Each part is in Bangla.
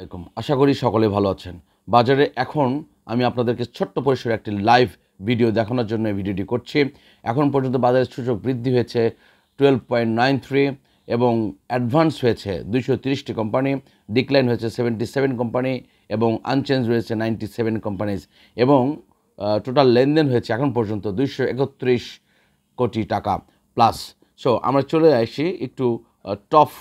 আলাইকুম। আশা করি সকলে ভালো আছেন। বাজারে এখন আমি আপনাদেরকে ছোট্ট পরিসরে একটি লাইভ ভিডিও দেখানোর জন্য এই ভিডিওটি করছি। এখন পর্যন্ত বাজারের সূচক বৃদ্ধি হয়েছে 12.93 এবং অ্যাডভান্স হয়েছে 230টি কোম্পানি, ডিক্লাইন হয়েছে 77 কোম্পানি এবং আনচেঞ্জ রয়েছে 97 কোম্পানিজ এবং টোটাল লেনদেন হয়েছে এখন পর্যন্ত 231 কোটি টাকা প্লাস। সো আমরা চলে আসি একটু টপ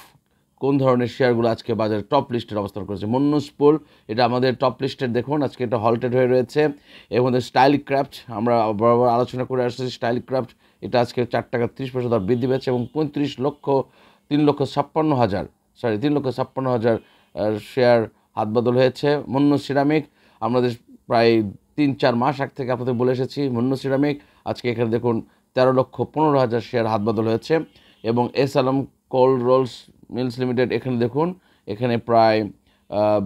কোন ধরনের শেয়ারগুলো আজকে বাজারে টপ লিস্টের অবস্থান করেছে। মুন্নুসপুল এটা আমাদের টপ লিস্টের, দেখুন আজকে এটা হল্টেড হয়ে রয়েছে। এর মধ্যে স্টাইল ক্রাফট আমরা বরাবর আলোচনা করে আসছি, স্টাইল ক্রাফট এটা আজকে 4 টাকা 30 পয়সা দর বৃদ্ধি পেয়েছে এবং 3,56,000 শেয়ার হাত বদল হয়েছে। মুন্নু সিরামিক আমাদের প্রায় 3-4 মাস আগ থেকে আপনাদের বলে এসেছি, মুন্নু সিরামিক আজকে এখানে দেখুন 13,15,000 শেয়ার হাত বদল হয়েছে এবং S Alam cold rolls mills limited এখানে দেখুন এখানে প্রায়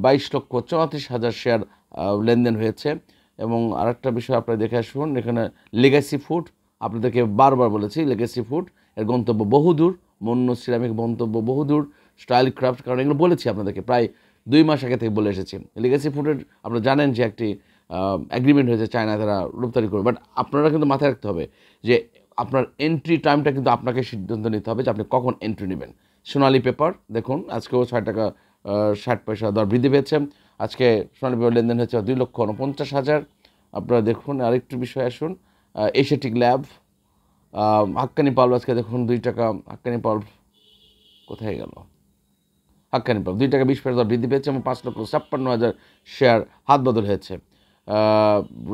22,34,000 শেয়ার লেনদেন হয়েছে। এবং আরেকটা বিষয় আপনারা দেখে আসুন, এখানে লেগাসি ফুড, আপনাদেরকে বারবার বলেছি লেগাসি ফুড এর গন্তব্য বহুদূর, মুন্নু সিরামিক গন্তব্য বহুদূর, স্টাইল ক্রাফট, কারণ এগুলো বলেছি আপনাদেরকে প্রায় 2 মাস আগে থেকে বলে এসেছি। লেগাসি ফুডের আপনারা জানেন যে একটি অ্যাগ্রিমেন্ট হয়েছে চায়না, তারা রপ্তানি করবে, বাট আপনারা কিন্তু মাথায় রাখতে হবে যে আপনার এন্ট্রি টাইমটা কিন্তু আপনাকে সিদ্ধান্ত নিতে হবে যে আপনি কখন এন্ট্রি নেবেন। সোনালী পেপার দেখুন আজকেও 6 টাকা 60 পয়সা দর বৃদ্ধি পেয়েছে। আজকে সোনালী পেপার লেনদেন হয়েছে 2,49,000। আপনারা দেখুন আরেকটু বিষয় আসুন, এশিয়াটিক ল্যাব, হাক্কানি পাল্প আজকে দেখুন 2 টাকা, হাক্কানি পাল্প কোথায় গেল, হাক্কানি পাল্প 2 টাকা 20 পয়সা দর বৃদ্ধি পেয়েছে এবং 5,56,000 শেয়ার হাত বদল হয়েছে।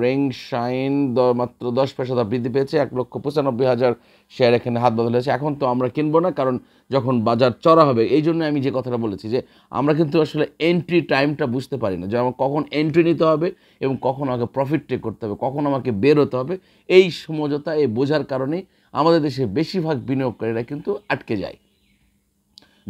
রিং শাইন মাত্র 10 পয়সা দর বৃদ্ধি পেয়েছে, 1,95,000 শেয়ার এখানে হাত বদল হয়েছে। এখন তো আমরা কিনবো না, কারণ যখন বাজার চড়া হবে, এই জন্য আমি যে কথাটা বলেছি যে আমরা কিন্তু আসলে এন্ট্রি টাইমটা বুঝতে পারি না, যে আমার কখন এন্ট্রি নিতে হবে এবং কখন আমাকে প্রফিট টেক করতে হবে, কখন আমাকে বের হতে হবে। এই সমঝোতা, এই বোঝার কারণেই আমাদের দেশে বেশিরভাগ বিনিয়োগকারীরা কিন্তু আটকে যায়।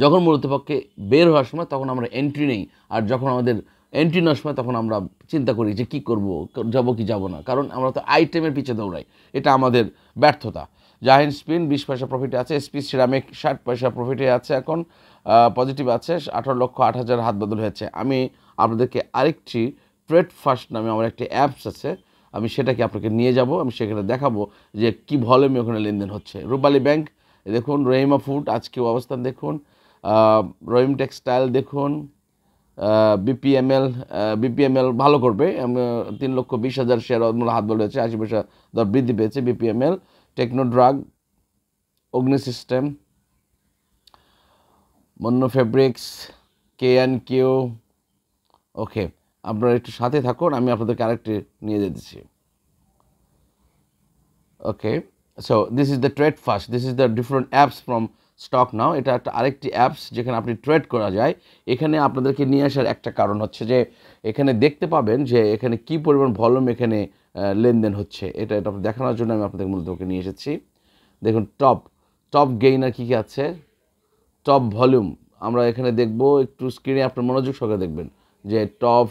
যখন মূলত পক্ষে বের হওয়ার সময় তখন আমরা এন্ট্রি নেই, আর যখন আমাদের এন্ট্রি নেওয়ার সময় তখন আমরা চিন্তা করি যে কী করব, যাব কি যাব না, কারণ আমরা তো আইটেমের পিছিয়ে দৌড়াই, এটা আমাদের ব্যর্থতা। জাহিন স্পিন 20 পয়সা প্রফিটে আছে, এসপি সিরামিক 60 পয়সা প্রফিটে আছে, এখন পজিটিভ আছে, 18,08,000 হাত বদল হয়েছে। আমি আপনাদেরকে আরেকটি ট্রেড ফাস্ট নামে আমার একটি অ্যাপস আছে, আমি সেটাকে আপনাকে নিয়ে যাব, আমি সেখানে দেখাবো যে কী ভলিউমে ওখানে লেনদেন হচ্ছে। রূপালী ব্যাংক দেখুন, রহিমা ফুড আজকেও অবস্থান দেখুন, রহিম টেক্সটাইল দেখুন, বিপিএমএল ভালো করবে, 3,20,000 শেয়ার হাত বল হয়েছে, 80 পয়সা দর বৃদ্ধি পেয়েছে BPML. Techno drug, Agni system, Monno fabrics, KNQ। Okay, আপনারা একটু সাথে থাকুন, আমি আপনাদেরকে আরেকটি নিয়ে যেতেছি। Okay, so this is the trade fast, this is the different apps from stock now. এটা একটা আরেকটি অ্যাপস যেখানে আপনি ট্রেড করা যায়। এখানে আপনাদেরকে নিয়ে আসার একটা কারণ হচ্ছে যে এখানে দেখতে পাবেন যে এখানে কী পরিমাণ ভলিউম এখানে লেনদেন হচ্ছে, এটা দেখানোর জন্য আমি আপনাদের মূলত নিয়ে এসেছি। দেখুন টপ গেইনার কী কী আছে, টপ ভলিউম আমরা এখানে দেখব, একটু স্ক্রিনে আপনার মনোযোগ সহকারে দেখবেন যে টপ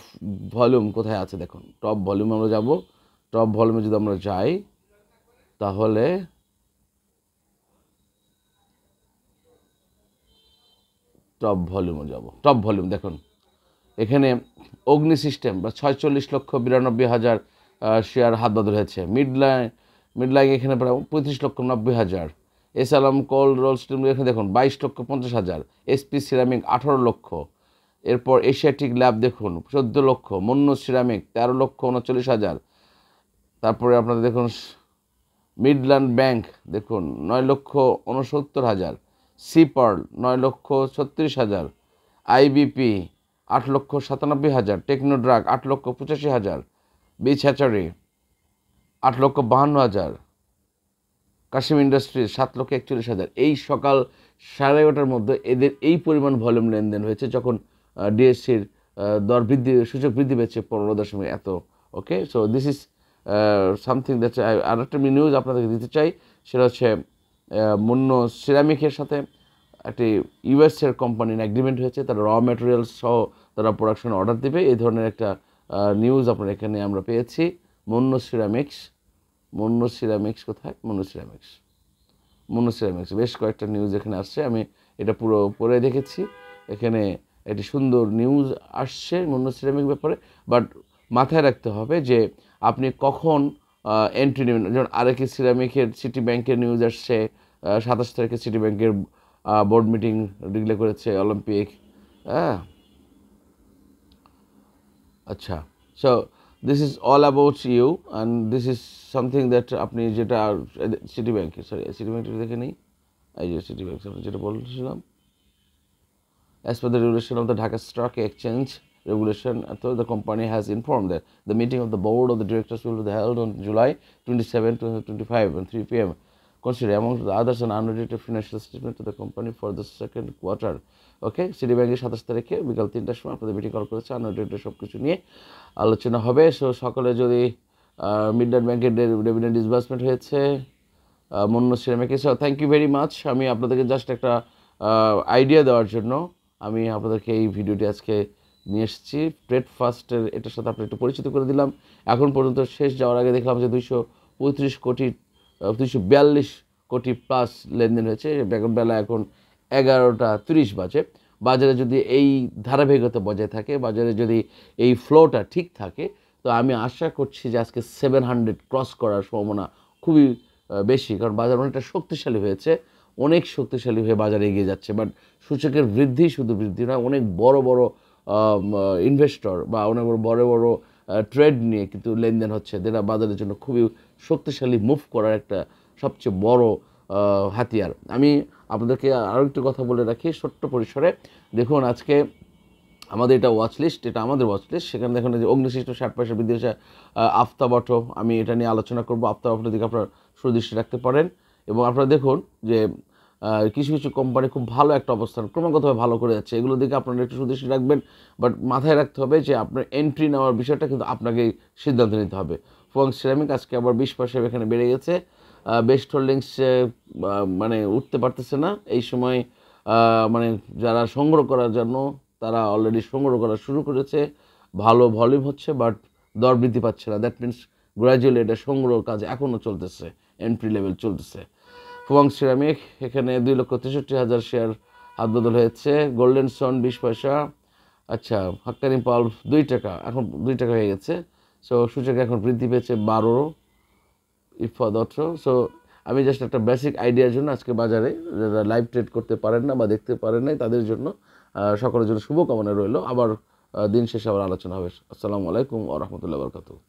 ভলিউম কোথায় আছে। দেখুন টপ ভলিউম আমরা যাব, টপ ভলিউমে যদি আমরা যাই তাহলে টপ ভলিউমে যাব, টপ ভলিউম দেখুন এখানে অগ্নি সিস্টেম বা 46,92,000 শেয়ার হাত বদল হয়েছে। মিডলাইন এখানে প্রায় 35,90,000। S Alam cold roll steel এখানে দেখুন 22,50,000। এসপি সিরামিক 18 লক্ষ। এরপর এশিয়াটিক ল্যাব দেখুন 14 লক্ষ। মুন্নু সিরামিক 13,39,000। তারপরে আপনারা দেখুন মিডল্যান্ড ব্যাংক দেখুন 9,69,000। Sea Pearl 9,36,000। IBP 8,97,000। Technodrug 8,85,000। Beach hatchery 8,52,000। Kashem industries 7,41,000। এই সকাল 11:30টার মধ্যে এদের এই পরিমাণ ভলিউম লেনদেন হয়েছে, যখন ডিএসসির দর বৃদ্ধি, সূচক বৃদ্ধি পেয়েছে 15 এত। Okay, so this is something that আর একটা নিউজ আপনাদেরকে দিতে চাই, সেটা হচ্ছে মুন্নু সিরামিকের সাথে একটি ইউএসের কোম্পানির অ্যাগ্রিমেন্ট হয়েছে, তারা র ম্যাটেরিয়ালস সহ তারা প্রোডাকশন অর্ডার দেবে, এই ধরনের একটা নিউজ আপনার এখানে আমরা পেয়েছি। মুন্নু সিরামিক্স কোথায়, মুন্নু সিরামিক্স বেশ কয়েকটা নিউজ এখানে আসছে, আমি এটা পুরো পড়ে দেখেছি। এখানে একটি সুন্দর নিউজ আসছে মন্য সিরামিক ব্যাপারে, বাট মাথায় রাখতে হবে যে আপনি কখন এন্ট্রি নেবেন। যেমন আরেকি সিরামিকের সিটি ব্যাংকের নিউজ আসছে 27 তারিখে সিটি ব্যাংকের বোর্ড মিটিং ডিক্লেয়ার করেছে অলিম্পিক। হ্যাঁ, আচ্ছা, so this is all about you and this is something that আপনি যেটা সিটি ব্যাংকে, সরি সিটি ব্যাংকটা দেখে নিই, এই যে সিটি ব্যাংক যেটা বলছিলাম, as per the regulation of the Dhaka Stock Exchange regulation, the company has informed that the meeting of the board of the directors will be held on July 27, 2025 at 3 p.m. Consider among the others an unaudited financial statement to the company for the second quarter. Okay, city ব্যাংকের 27 তারিখে বিকাল 3টার সময় আপনাদের মিটিং কল করেছে, আনঅডিটেড সব কিছু নিয়ে আলোচনা হবে। সো সকালে যদি মিডনাইট ব্যাংকের ডিভিডেন্ড ডিসবার্সমেন্ট হয়েছে মন্য সিরামিকে। So thank you very much. আমি আপনাদেরকে জাস্ট একটা আইডিয়া দেওয়ার জন্য আমি আপনাদেরকে এই ভিডিওটি আজকে নিয়ে এসেছি। ব্রেকফাস্টের এটার সাথে আপনার একটু পরিচিত করে দিলাম। এখন পর্যন্ত শেষ যাওয়ার আগে দেখলাম যে 242 কোটি প্লাস লেনদেন হয়েছে। বেলা এখন 11টা 30 বাজে। বাজারে যদি এই ধারাবাহিকতা বজায় থাকে, বাজারে যদি এই ফ্লোটা ঠিক থাকে, তো আমি আশা করছি যে আজকে 700 ক্রস করার সম্ভাবনা খুবই বেশি, কারণ বাজার অনেকটা শক্তিশালী হয়েছে, অনেক শক্তিশালী হয়ে বাজারে এগিয়ে যাচ্ছে। বাট সূচকের বৃদ্ধি শুধু বৃদ্ধি নয়, অনেক বড় বড় ইনভেস্টর বা অনেক বড় বড় ট্রেড নিয়ে কিন্তু লেনদেন হচ্ছে, যেটা বাজারের জন্য খুবই শক্তিশালী মুভ করার একটা সবচেয়ে বড় হাতিয়ার। আমি আপনাদেরকে আরও একটু কথা বলে রাখি ছোট্ট পরিসরে। দেখুন আজকে আমাদের এটা ওয়াচ লিস্ট, এটা আমাদের ওয়াচ লিস্ট। সেখানে দেখুন যে অগ্নিশিষ্ট 60 পয়সা বৃদ্ধি হয়েছে আফতাব অটো। আমি এটা নিয়ে আলোচনা করবো। আফতাব অটোর দিকে আপনারা সুদৃষ্টি রাখতে পারেন। এবং আপনারা দেখুন যে কিছু কিছু কোম্পানি খুব ভালো একটা অবস্থান ক্রমাগতভাবে ভালো করে যাচ্ছে, এগুলোর দিকে আপনারা একটু সুদৃষ্টি রাখবেন। বাট মাথায় রাখতে হবে যে আপনার এন্ট্রি নেওয়ার বিষয়টা কিন্তু আপনাকেই সিদ্ধান্ত নিতে হবে। ফুয়াং সিরামিক আজকে আবার 20 পয়সা এখানে বেড়ে গেছে। বেস্ট হোল্ডিংস মানে উঠতে পারতেছে না এই সময়, মানে যারা সংগ্রহ করার জন্য তারা অলরেডি সংগ্রহ করা শুরু করেছে, ভালো ভলিউম হচ্ছে, বাট দর বৃদ্ধি পাচ্ছে না। দ্যাট মিনস গ্র্যাজুয়ালি এটা সংগ্রহ কাজ এখনও চলতেছে, এন্ট্রি লেভেল চলতেছে। ফুয়াং সিরামিক এখানে 2,63,000 শেয়ার হাত বদল হয়েছে। গোল্ডেন সন 20 পয়সা। আচ্ছা, হাক্কানি পাল্প 2 টাকা, এখন 2 টাকা হয়ে গেছে। সো সূচক এখন বৃদ্ধি পেয়েছে 12 ইফাদত্র। সো আমি জাস্ট একটা বেসিক আইডিয়ার জন্য আজকে বাজারে যারা লাইভ ট্রেড করতে পারেন না বা দেখতে পারেন নাই তাদের জন্য সকলের জন্য শুভকামনা রইল। আবার দিন শেষে আবার আলোচনা হবে। আসসালামু আলাইকুম ওয়া রাহমাতুল্লাহি ওয়া বারাকাতুহু।